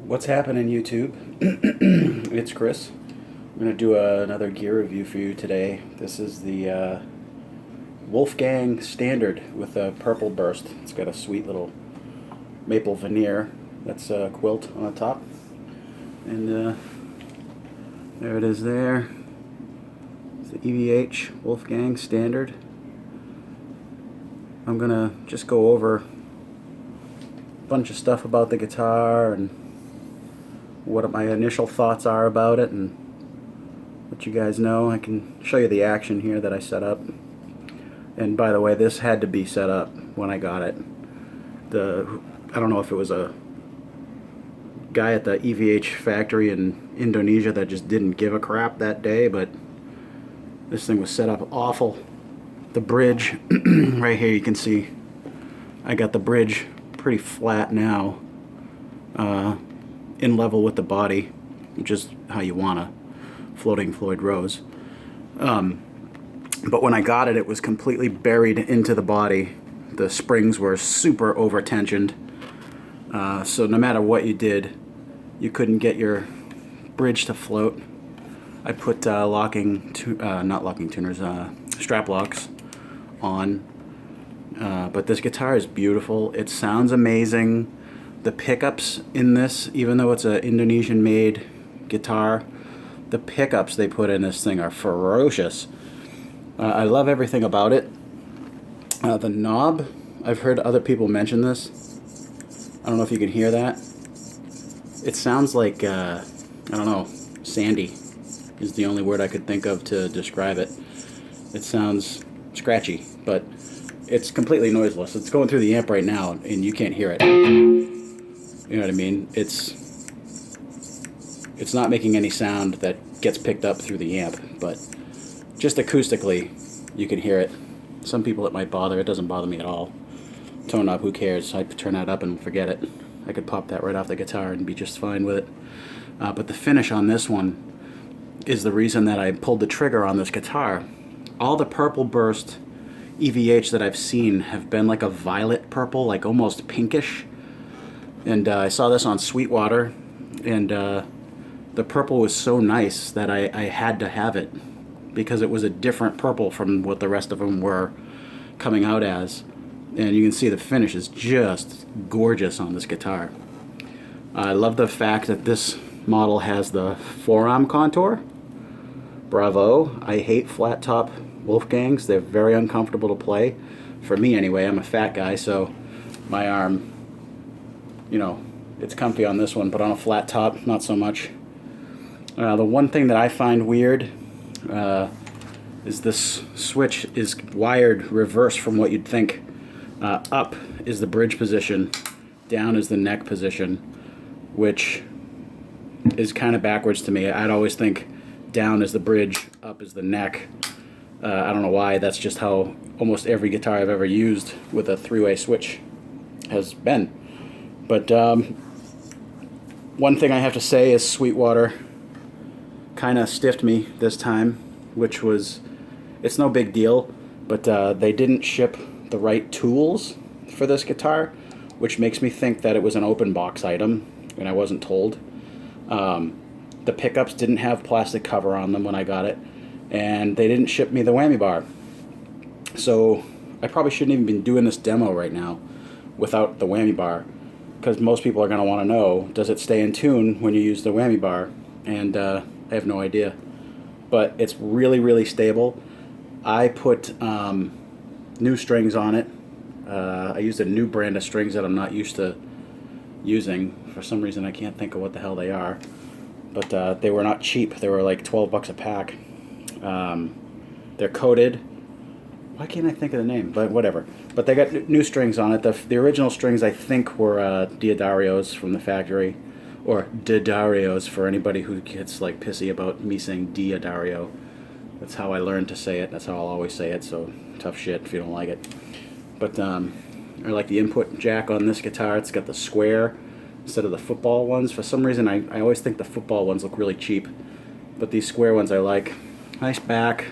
What's happening, YouTube? It's Chris. I'm going to do another gear review for you today. This is the Wolfgang Standard with a purple burst. It's got a sweet little maple veneer. That's a quilt on the top. And there it is there. It's the EVH Wolfgang Standard. I'm going to just go over a bunch of stuff about the guitar and what my initial thoughts are about it and let you guys know. I can show you the action here that I set up. And by the way, this had to be set up when I got it. I don't know if it was a guy at the EVH factory in Indonesia that just didn't give a crap that day, but this thing was set up awful. The bridge, right here you can see I got the bridge pretty flat now, in level with the body, which is how you want a floating Floyd Rose. But when I got it, it was completely buried into the body. The springs were super over tensioned, so no matter what you did, you couldn't get your bridge to float. I put not locking tuners, strap locks on. But this guitar is beautiful. It sounds amazing. The pickups in this, even though it's an Indonesian made guitar, the pickups they put in this thing are ferocious. I love everything about it. The knob, I've heard other people mention this. I don't know if you can hear that. It sounds like, I don't know, sandy is the only word I could think of to describe it. It sounds scratchy, but it's completely noiseless. It's going through the amp right now, and you can't hear it. You know what I mean? It's not making any sound that gets picked up through the amp, but just acoustically, you can hear it. Some people it might bother. It doesn't bother me at all. Tone knob, who cares? I turn that up and forget it. I could pop that right off the guitar and be just fine with it. But the finish on this one is the reason that I pulled the trigger on this guitar. All the purple burst EVH that I've seen have been like a violet purple, like almost pinkish. And I saw this on Sweetwater, and the purple was so nice that I had to have it because it was a different purple from what the rest of them were coming out as. And you can see the finish is just gorgeous on this guitar. I love the fact that this model has the forearm contour. Bravo. I hate flat top Wolfgangs. They're very uncomfortable to play. For me anyway, I'm a fat guy, so my arm, you know, it's comfy on this one, but on a flat top, not so much. The one thing that I find weird is this switch is wired reverse from what you'd think. Up is the bridge position, down is the neck position, which is kind of backwards to me. I'd always think down is the bridge, up is the neck. I don't know why, that's just how almost every guitar I've ever used with a three-way switch has been. But one thing I have to say is Sweetwater kind of stiffed me this time, which was, it's no big deal, but they didn't ship the right tools for this guitar, which makes me think that it was an open box item, and I wasn't told. The pickups didn't have plastic cover on them when I got it, and they didn't ship me the whammy bar. So I probably shouldn't even be doing this demo right now without the whammy bar, because most people are going to want to know, does it stay in tune when you use the whammy bar? And I have no idea. But it's really, really stable. I put new strings on it. I used a new brand of strings that I'm not used to using. For some reason I can't think of what the hell they are. But they were not cheap. They were like 12 bucks a pack. They're coated. Why can't I think of the name? But whatever. But they got new strings on it. The original strings I think were Diodarios from the factory. Or Didarios for anybody who gets like pissy about me saying Diodario. That's how I learned to say it. That's how I'll always say it. So tough shit if you don't like it. But I like the input jack on this guitar. It's got the square instead of the football ones. For some reason I always think the football ones look really cheap. But these square ones I like. Nice back.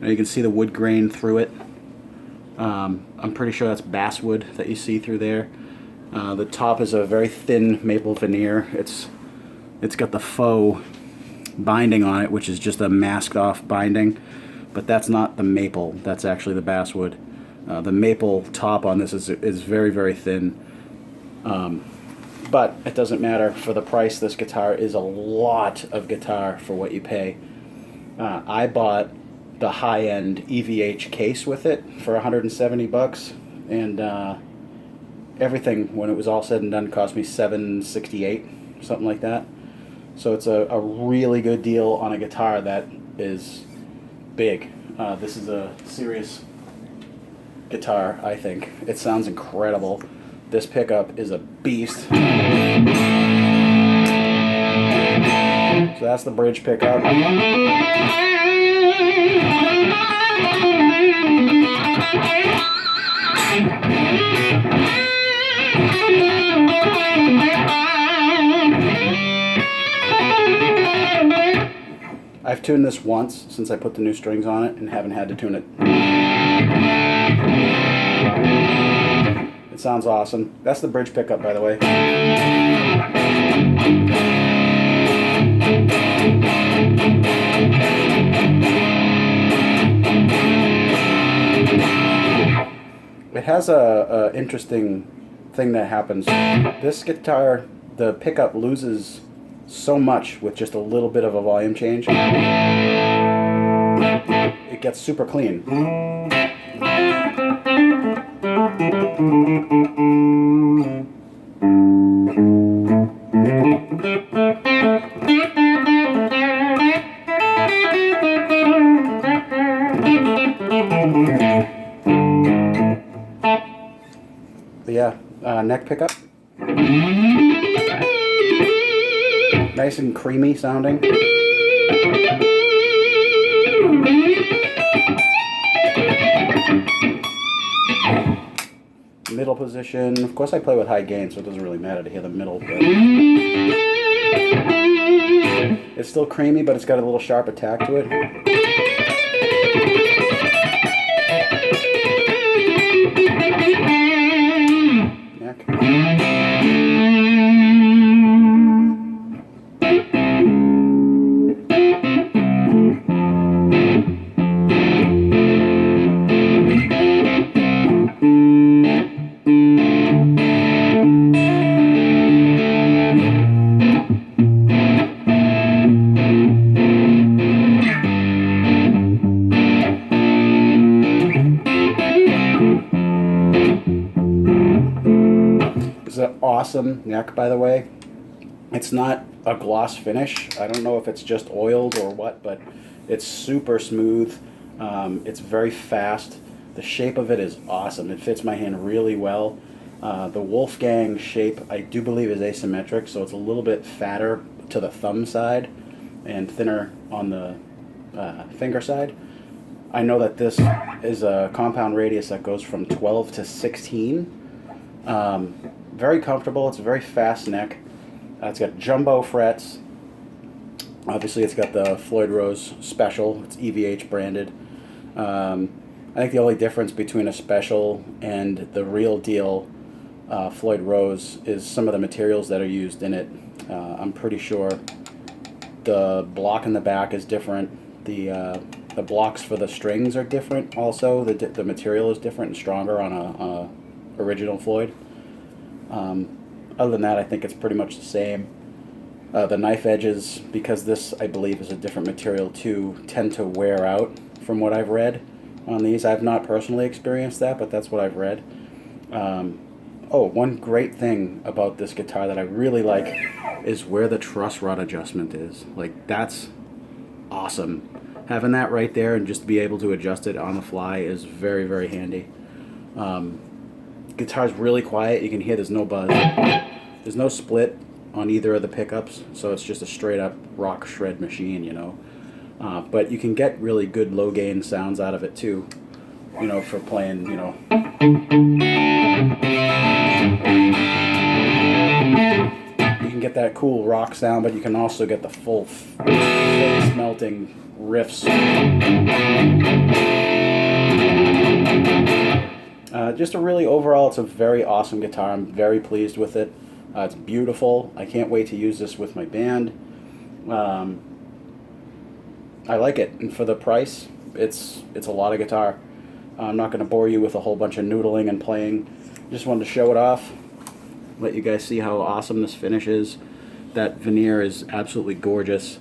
Now you can see the wood grain through it. I'm pretty sure that's basswood that you see through there. The top is a very thin maple veneer. It's got the faux binding on it, which is just a masked off binding, but that's not the maple, that's actually the basswood. The maple top on this is very, very thin, but it doesn't matter. For the price, this guitar is a lot of guitar for what you pay. I bought the high-end EVH case with it for 170 bucks, and everything, when it was all said and done, cost me $768, something like that. So it's a really good deal on a guitar that is big. This is a serious guitar, I think. It sounds incredible. This pickup is a beast. So that's the bridge pickup. I've tuned this once since I put the new strings on it and haven't had to tune it. It sounds awesome. That's the bridge pickup, by the way. It has a interesting thing that happens. This guitar, the pickup loses so much with just a little bit of a volume change. It gets super clean. But yeah, neck pickup. Nice and creamy sounding. Middle position. Of course I play with high gain, so it doesn't really matter to hear the middle. But it's still creamy, but it's got a little sharp attack to it. Neck. It's an awesome neck, by the way. It's not a gloss finish. I don't know if it's just oiled or what, but it's super smooth. It's very fast. The shape of it is awesome. It fits my hand really well. The Wolfgang shape, I do believe, is asymmetric, so it's a little bit fatter to the thumb side and thinner on the finger side. I know that this is a compound radius that goes from 12 to 16. Very comfortable. It's a very fast neck. It's got jumbo frets. Obviously, it's got the Floyd Rose Special. It's EVH branded. I think the only difference between a Special and the real deal Floyd Rose is some of the materials that are used in it. I'm pretty sure the block in the back is different. The blocks for the strings are different also. The material is different and stronger on a original Floyd. Other than that, I think it's pretty much the same. The knife edges, because this, I believe, is a different material too, tend to wear out from what I've read on these. I've not personally experienced that, but that's what I've read. Oh, one great thing about this guitar that I really like is where the truss rod adjustment is. Like, that's awesome. Having that right there and just be able to adjust it on the fly is very, very handy. Guitar's really quiet. You can hear there's no buzz. There's no split on either of the pickups, so it's just a straight up rock shred machine, you know. But you can get really good low gain sounds out of it too, you know, for playing, you know. You can get that cool rock sound, but you can also get the full face melting riffs. Just a really overall, it's a very awesome guitar. I'm very pleased with it. It's beautiful. I can't wait to use this with my band. I like it, and for the price, it's a lot of guitar. I'm not going to bore you with a whole bunch of noodling and playing. Just wanted to show it off, let you guys see how awesome this finish is. That veneer is absolutely gorgeous.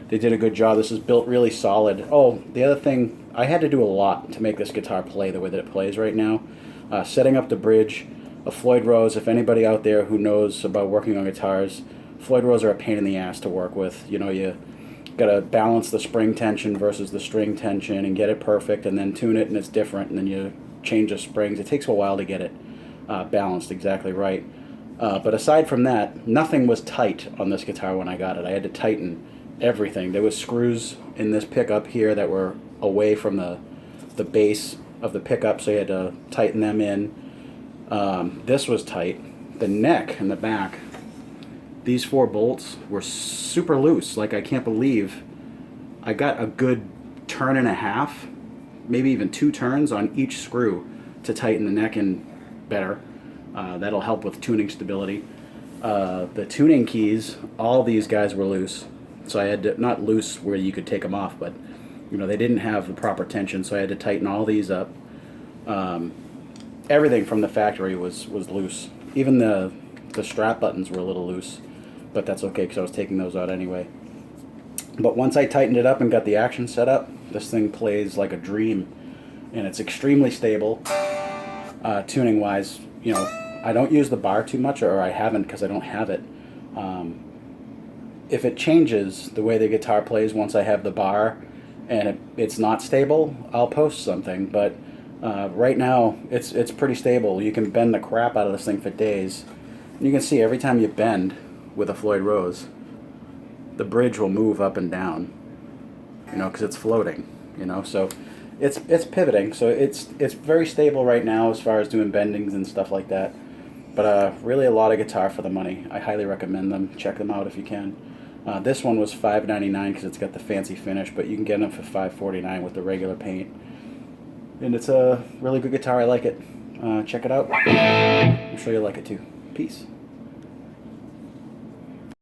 They did a good job. This is built really solid. Oh, the other thing, I had to do a lot to make this guitar play the way that it plays right now. Setting up the bridge, a Floyd Rose. If anybody out there who knows about working on guitars, Floyd Rose are a pain in the ass to work with. You know, you gotta balance the spring tension versus the string tension and get it perfect, and then tune it and it's different, and then you change the springs. It takes a while to get it balanced exactly right. But aside from that, nothing was tight on this guitar when I got it. I had to tighten everything. There was screws in this pickup here that were away from the base of the pickup, so you had to tighten them in. This was tight. The neck and the back, these 4 bolts were super loose. Like, I can't believe I got a good turn and a half, maybe even 2 turns on each screw to tighten the neck in better. That'll help with tuning stability. The tuning keys, all these guys were loose. So I had to, not loose where you could take them off, but you know, they didn't have the proper tension, so I had to tighten all these up. Everything from the factory was loose. Even the strap buttons were a little loose, but that's okay because I was taking those out anyway. But once I tightened it up and got the action set up, this thing plays like a dream, and it's extremely stable. Tuning wise, you know, I don't use the bar too much, or I haven't because I don't have it. If it changes the way the guitar plays once I have the bar and it's not stable, I'll post something, but right now it's pretty stable. You can bend the crap out of this thing for days. And you can see every time you bend with a Floyd Rose, the bridge will move up and down, you know, because it's floating, you know. So it's pivoting, so it's very stable right now as far as doing bendings and stuff like that. But really a lot of guitar for the money. I highly recommend them. Check them out if you can. This one was $5.99 because it's got the fancy finish, but you can get them for $5.49 with the regular paint. And it's a really good guitar. I like it. Check it out. I'm sure you'll like it too. Peace.